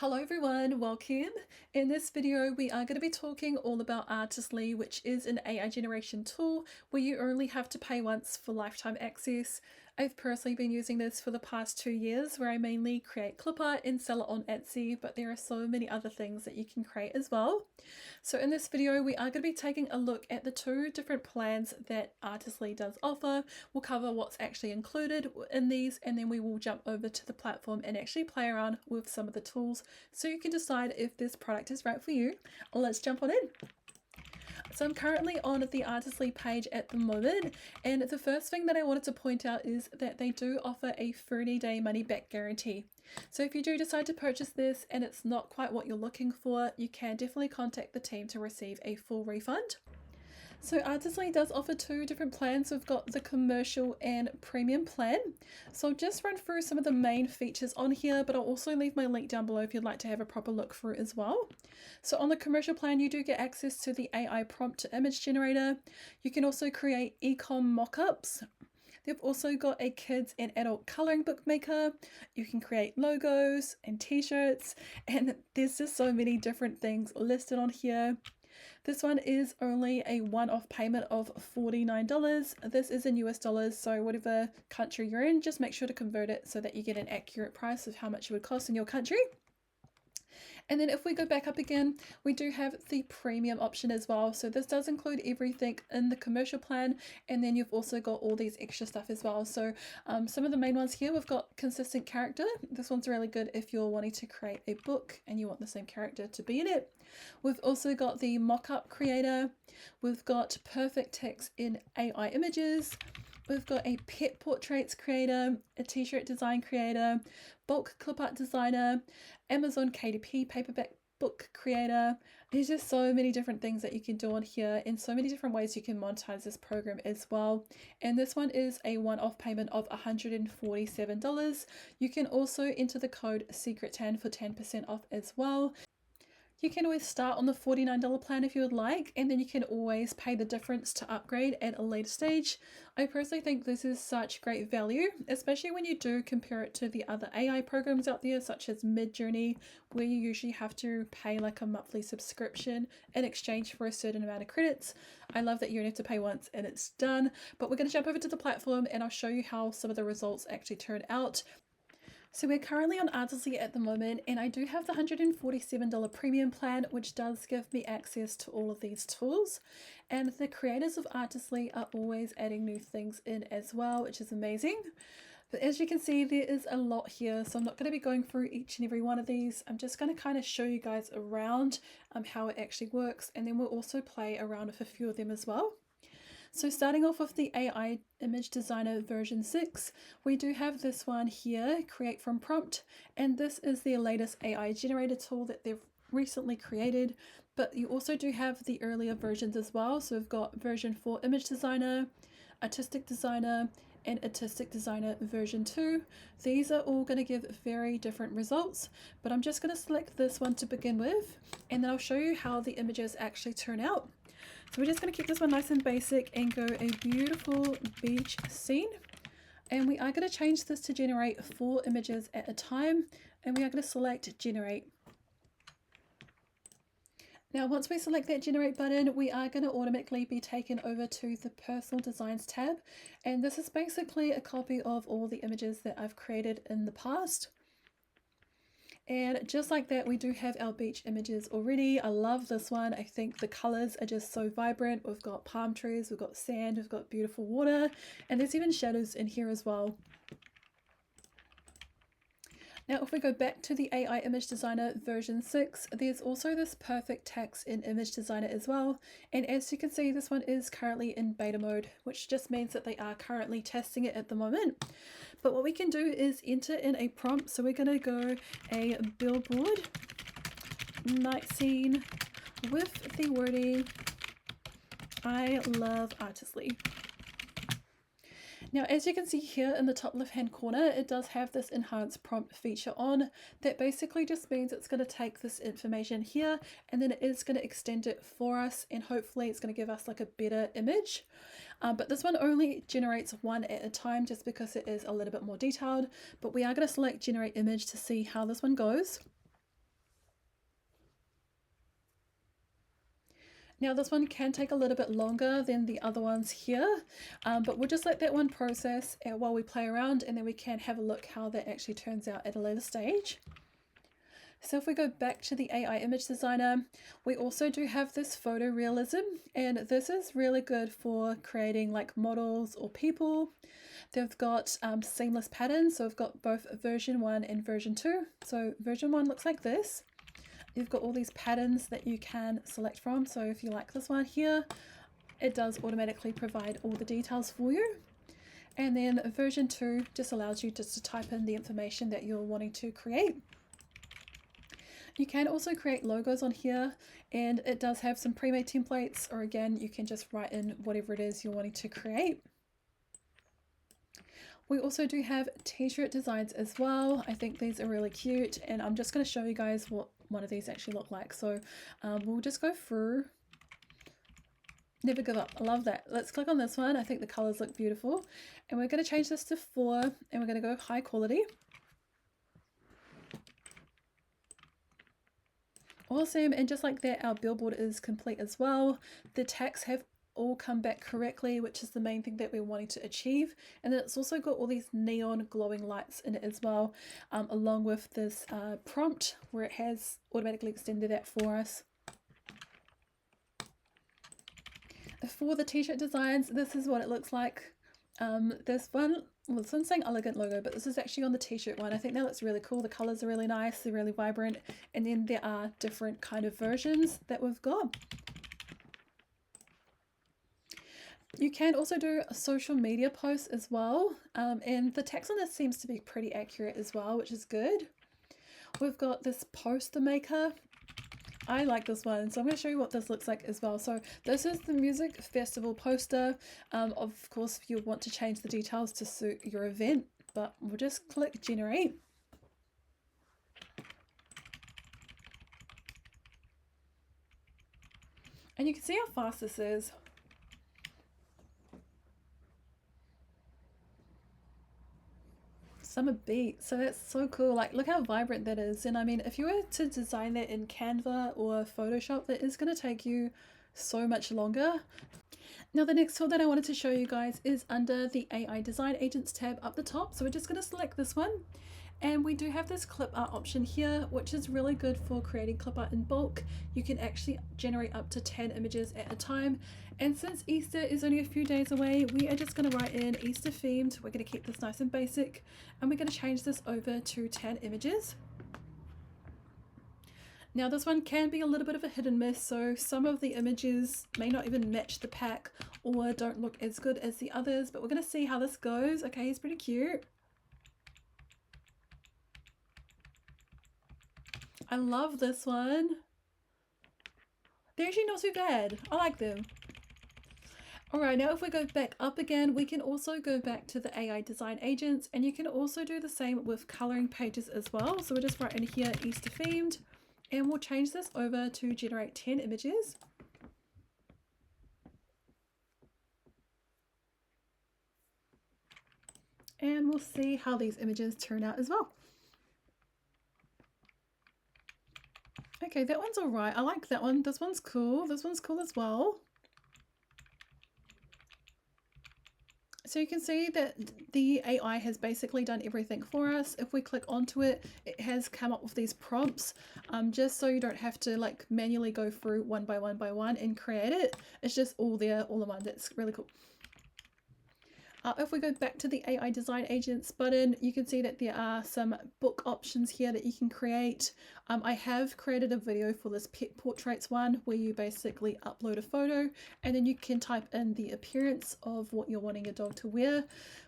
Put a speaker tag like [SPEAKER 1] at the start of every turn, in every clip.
[SPEAKER 1] Hello everyone, welcome. In this video we are going to be talking all about Artistly, which is an AI generation tool where you only have to pay once for lifetime access. I've personally been using this for the past 2 years where I mainly create Clipart and sell it on Etsy, but there are so many other things that you can create as well. So in this video we are going to be taking a look at the two different plans that Artistly does offer. We'll cover what's actually included in these, and then we will jump over to the platform and actually play around with some of the tools so you can decide if this product is right for you. Let's jump on in. So I'm currently on the Artistly page at the moment, and the first thing that I wanted to point out is that they do offer a 30-day money back guarantee. So if you do decide to purchase this and it's not quite what you're looking for, you can definitely contact the team to receive a full refund. So Artistly does offer two different plans. We've got the commercial and premium plan. So I'll just run through some of the main features on here, but I'll also leave my link down below if you'd like to have a proper look through as well. So on the commercial plan, you do get access to the AI prompt to image generator. You can also create e-com mockups. They've also got a kids and adult coloring book maker. You can create logos and t-shirts, and there's just so many different things listed on here. This one is only a one-off payment of $49. This is in US dollars, so whatever country you're in, just make sure to convert it so that you get an accurate price of how much it would cost in your country. And then if we go back up again, we do have the premium option as well. So this does include everything in the commercial plan, and then you've also got all these extra stuff as well. So some of the main ones here, we've got consistent character. This one's really good if you're wanting to create a book and you want the same character to be in it. We've also got the mock-up creator. We've got perfect text in AI images. We've got a pet portraits creator, a t-shirt design creator, bulk clip art designer, Amazon KDP paperback book creator. There's just so many different things that you can do on here, and so many different ways you can monetize this program as well. And this one is a one-off payment of $147. You can also enter the code SECRET10 for 10% off as well. You can always start on the $49 plan if you would like, and then you can always pay the difference to upgrade at a later stage. I personally think this is such great value, especially when you do compare it to the other AI programs out there, such as Midjourney, where you usually have to pay like a monthly subscription in exchange for a certain amount of credits. I love that you only have to pay once and it's done. But we're going to jump over to the platform and I'll show you how some of the results actually turn out. So we're currently on Artistly at the moment, and I do have the $147 premium plan, which does give me access to all of these tools. And the creators of Artistly are always adding new things in as well, which is amazing. But as you can see, there is a lot here, so I'm not going to be going through each and every one of these. I'm just going to kind of show you guys around how it actually works, and then we'll also play around with a few of them as well. So starting off with the AI Image Designer version 6, we do have this one here, Create from Prompt, and this is the latest AI generator tool that they've recently created, but you also do have the earlier versions as well. So we've got version 4 Image Designer, Artistic Designer, and Artistic Designer version 2. These are all going to give very different results, but I'm just going to select this one to begin with, and then I'll show you how the images actually turn out. So we're just going to keep this one nice and basic and go a beautiful beach scene. And we are going to change this to generate 4 images at a time. And we are going to select generate. Now, once we select that generate button, we are going to automatically be taken over to the personal designs tab. And this is basically a copy of all the images that I've created in the past. And just like that, we do have our beach images already. I love this one. I think the colors are just so vibrant. We've got palm trees, we've got sand, we've got beautiful water, and there's even shadows in here as well. Now, if we go back to the AI Image Designer version 6, there's also this perfect text in Image Designer as well. And as you can see, this one is currently in beta mode, which just means that they are currently testing it at the moment. But what we can do is enter in a prompt. So we're going to go a billboard night scene with the wording, I love Artistly. Now, as you can see here in the top left hand corner, it does have this enhanced prompt feature on. That basically just means it's going to take this information here and then it is going to extend it for us, and hopefully it's going to give us like a better image. But this one only generates one at a time just because it is a little bit more detailed. But we are going to select generate image to see how this one goes. Now this one can take a little bit longer than the other ones here, but we'll just let that one process while we play around, and then we can have a look how that actually turns out at a later stage. So if we go back to the AI image designer, we also do have this photorealism, and this is really good for creating like models or people. They've got seamless patterns, so we've got both version 1 and version 2. So version 1 looks like this. You've got all these patterns that you can select from. So if you like this one here, it does automatically provide all the details for you. And then version 2 just allows you just to type in the information that you're wanting to create. You can also create logos on here, and it does have some pre-made templates, or again, you can just write in whatever it is you're wanting to create. We also do have t-shirt designs as well. I think these are really cute, and I'm just going to show you guys what one of these actually look like. So we'll just go through. Never give up. I love that. Let's click on this one. I think the colors look beautiful, and we're going to change this to 4, and we're going to go high quality. Awesome, and just like that, our billboard is complete as well. The text have all come back correctly, which is the main thing that we're wanting to achieve. And then it's also got all these neon glowing lights in it as well, along with this prompt where it has automatically extended that for us. For the t-shirt designs, this is what it looks like. This one's saying elegant logo, but this is actually on the t-shirt one. I think that looks really cool. The colors are really nice, they're really vibrant, and then there are different kind of versions that we've got. You can also do a social media post as well, and the text on this seems to be pretty accurate as well, which is good. We've got this poster maker. I like this one, so I'm going to show you what this looks like as well. So this is the music festival poster. Of course, you want to change the details to suit your event, but we'll just click generate. And you can see how fast this is. Summer beat, so that's so cool. Like, look how vibrant that is. And I mean, if you were to design that in Canva or Photoshop, that is going to take you so much longer. Now the next tool that I wanted to show you guys is under the AI Design Agents tab up the top. So we're just going to select this one, and we do have this clip art option here, which is really good for creating clip art in bulk. You can actually generate up to 10 images at a time. And since Easter is only a few days away, we are just going to write in Easter themed. We're going to keep this nice and basic, and we're going to change this over to 10 images. Now this one can be a little bit of a hit and miss, so some of the images may not even match the pack or don't look as good as the others, but we're going to see how this goes. Okay, he's pretty cute. I love this one. They're actually not too bad. I like them. Alright, now if we go back up again, we can also go back to the AI Design Agents, and you can also do the same with coloring pages as well. So we'll just write in here Easter themed, and we'll change this over to generate 10 images. And we'll see how these images turn out as well. Okay, that one's alright. I like that one. This one's cool. This one's cool as well. So you can see that the AI has basically done everything for us. If we click onto it, it has come up with these prompts, just so you don't have to like manually go through one by one and create it. It's just all there, all in one. That's really cool. If we go back to the AI Design Agents button, you can see that there are some book options here that you can create. I have created a video for this pet portraits one where you basically upload a photo and then you can type in the appearance of what you're wanting your dog to wear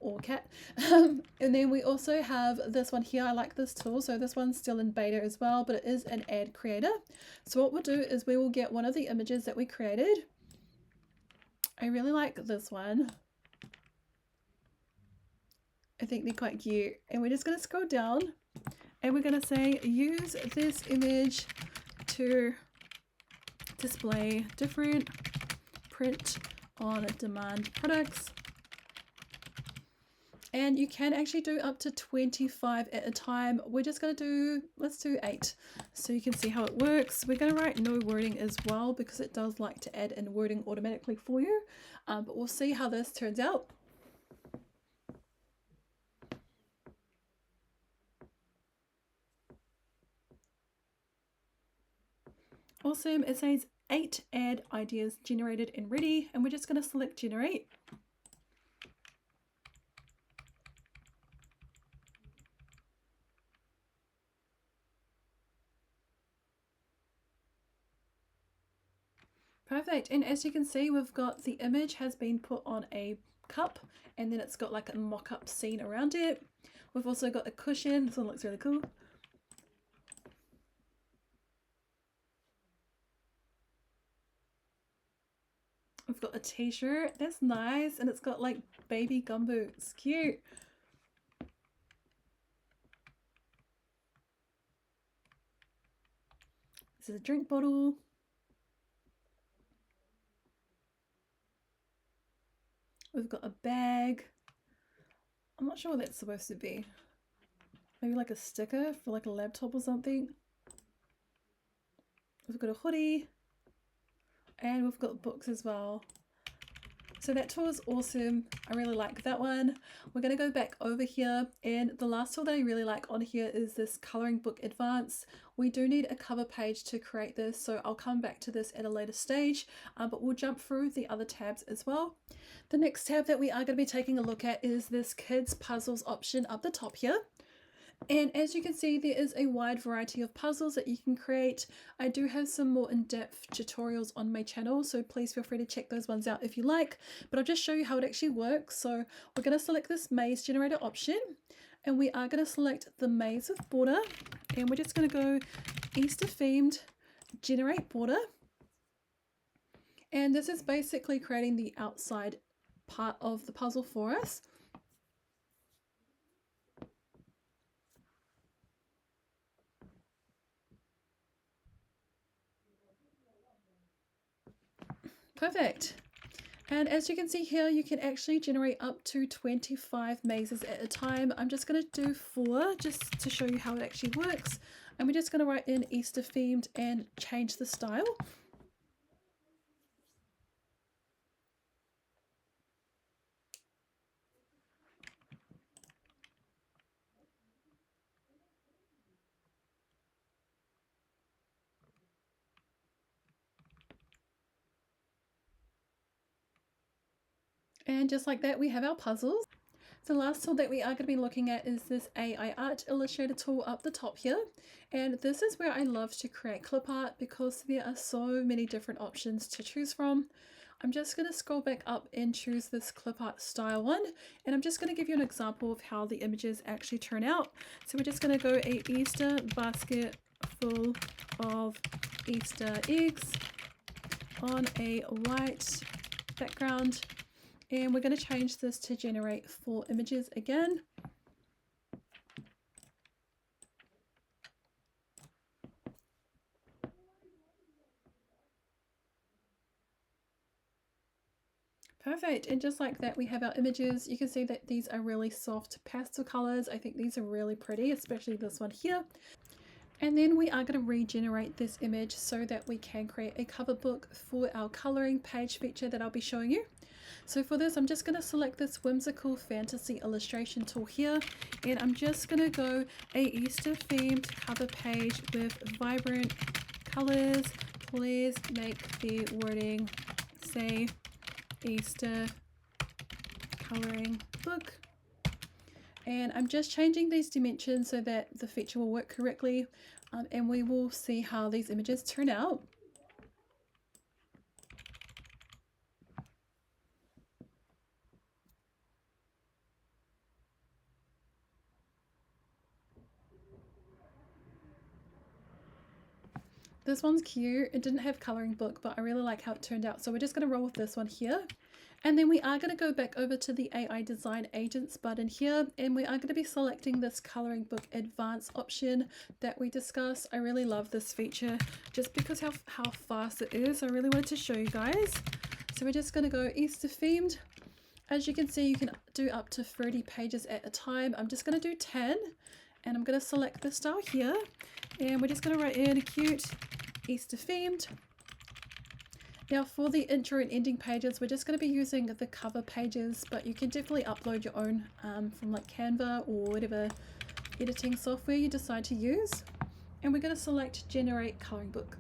[SPEAKER 1] or cat. And then we also have this one here. I like this tool. So this one's still in beta as well, but it is an ad creator. So what we'll do is we will get one of the images that we created. I really like this one. I think they're quite cute, and we're just going to scroll down and we're going to say use this image to display different print on demand products, And you can actually do up to 25 at a time. We're just going to do, let's do 8 so you can see how it works. We're going to write no wording as well because it does like to add in wording automatically for you, but we'll see how this turns out. Awesome, it says 8 ad ideas generated and ready, and we're just going to select generate. Perfect, and as you can see, we've got the image has been put on a cup, and then it's got like a mock-up scene around it. We've also got a cushion. This one looks really cool. We've got a t-shirt. That's nice, and it's got like baby gumboots. Cute. This is a drink bottle. We've got a bag. I'm not sure what that's supposed to be. Maybe like a sticker for like a laptop or something. We've got a hoodie, and we've got books as well. So that tool is awesome. I really like that one. We're going to go back over here, and the last tool that I really like on here is this coloring book advance. We do need a cover page to create this, so I'll come back to this at a later stage, but we'll jump through the other tabs as well. The next tab that we are going to be taking a look at is this kids puzzles option up the top here. And as you can see, there is a wide variety of puzzles that you can create. I do have some more in-depth tutorials on my channel, so please feel free to check those ones out if you like. But I'll just show you how it actually works. So we're going to select this maze generator option, and we are going to select the maze with border, and we're just going to go Easter themed, generate border. And this is basically creating the outside part of the puzzle for us. Perfect. And as you can see here, you can actually generate up to 25 mazes at a time. I'm just going to do 4 just to show you how it actually works. And we're just going to write in Easter themed and change the style. And just like that, we have our puzzles. The last tool that we are going to be looking at is this AI Art Illustrator tool up the top here. And this is where I love to create clip art because there are so many different options to choose from. I'm just going to scroll back up and choose this clip art style one. And I'm just going to give you an example of how the images actually turn out. So we're just going to go a Easter basket full of Easter eggs on a white background. And we're going to change this to generate 4 images again. Perfect, and just like that we have our images. You can see that these are really soft pastel colors. I think these are really pretty, especially this one here. And then we are going to regenerate this image so that we can create a cover book for our coloring page feature that I'll be showing you. So for this, I'm just going to select this whimsical fantasy illustration tool here, and I'm just going to go a Easter themed cover page with vibrant colors. Please make the wording say Easter coloring book. And I'm just changing these dimensions so that the feature will work correctly, and we will see how these images turn out. This one's cute. It didn't have coloring book, but I really like how it turned out. So we're just going to roll with this one here. And then we are going to go back over to the AI Design Agents button here, and we are going to be selecting this coloring book advanced option that we discussed. I really love this feature just because how fast it is. I really wanted to show you guys. So we're just going to go Easter themed, As you can see, you can do up to 30 pages at a time. I'm just going to do 10, and I'm going to select the style here, and we're just going to write in a cute Easter themed. Now for the intro and ending pages, we're just going to be using the cover pages, but you can definitely upload your own from like Canva or whatever editing software you decide to use. And we're going to select generate coloring book.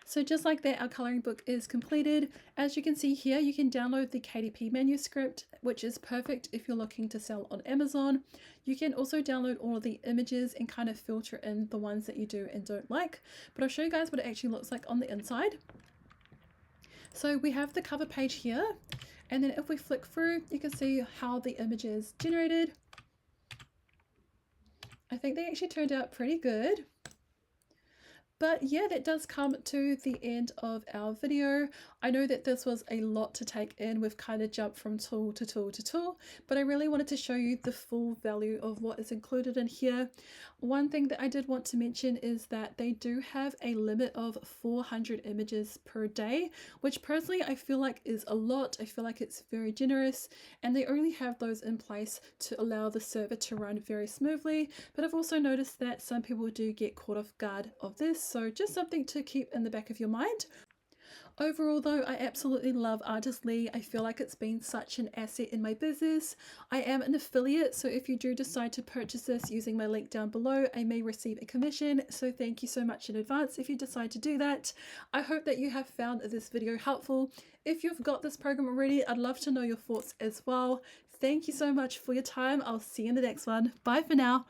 [SPEAKER 1] So just like that, our coloring book is completed. As you can see here, you can download the KDP manuscript, which is perfect if you're looking to sell on Amazon. You can also download all of the images and kind of filter in the ones that you do and don't like. But I'll show you guys what it actually looks like on the inside. So we have the cover page here, and then if we flick through, you can see how the image is generated. I think they actually turned out pretty good. But yeah, that does come to the end of our video. I know that this was a lot to take in. We've kind of jumped from tool to tool to tool, but I really wanted to show you the full value of what is included in here. One thing that I did want to mention is that they do have a limit of 400 images per day, which personally I feel like is a lot. I feel like it's very generous, and they only have those in place to allow the server to run very smoothly. But I've also noticed that some people do get caught off guard of this. So just something to keep in the back of your mind. Overall though, I absolutely love Artistly. I feel like it's been such an asset in my business. I am an affiliate, so if you do decide to purchase this using my link down below, I may receive a commission. So thank you so much in advance if you decide to do that. I hope that you have found this video helpful. If you've got this program already, I'd love to know your thoughts as well. Thank you so much for your time. I'll see you in the next one. Bye for now.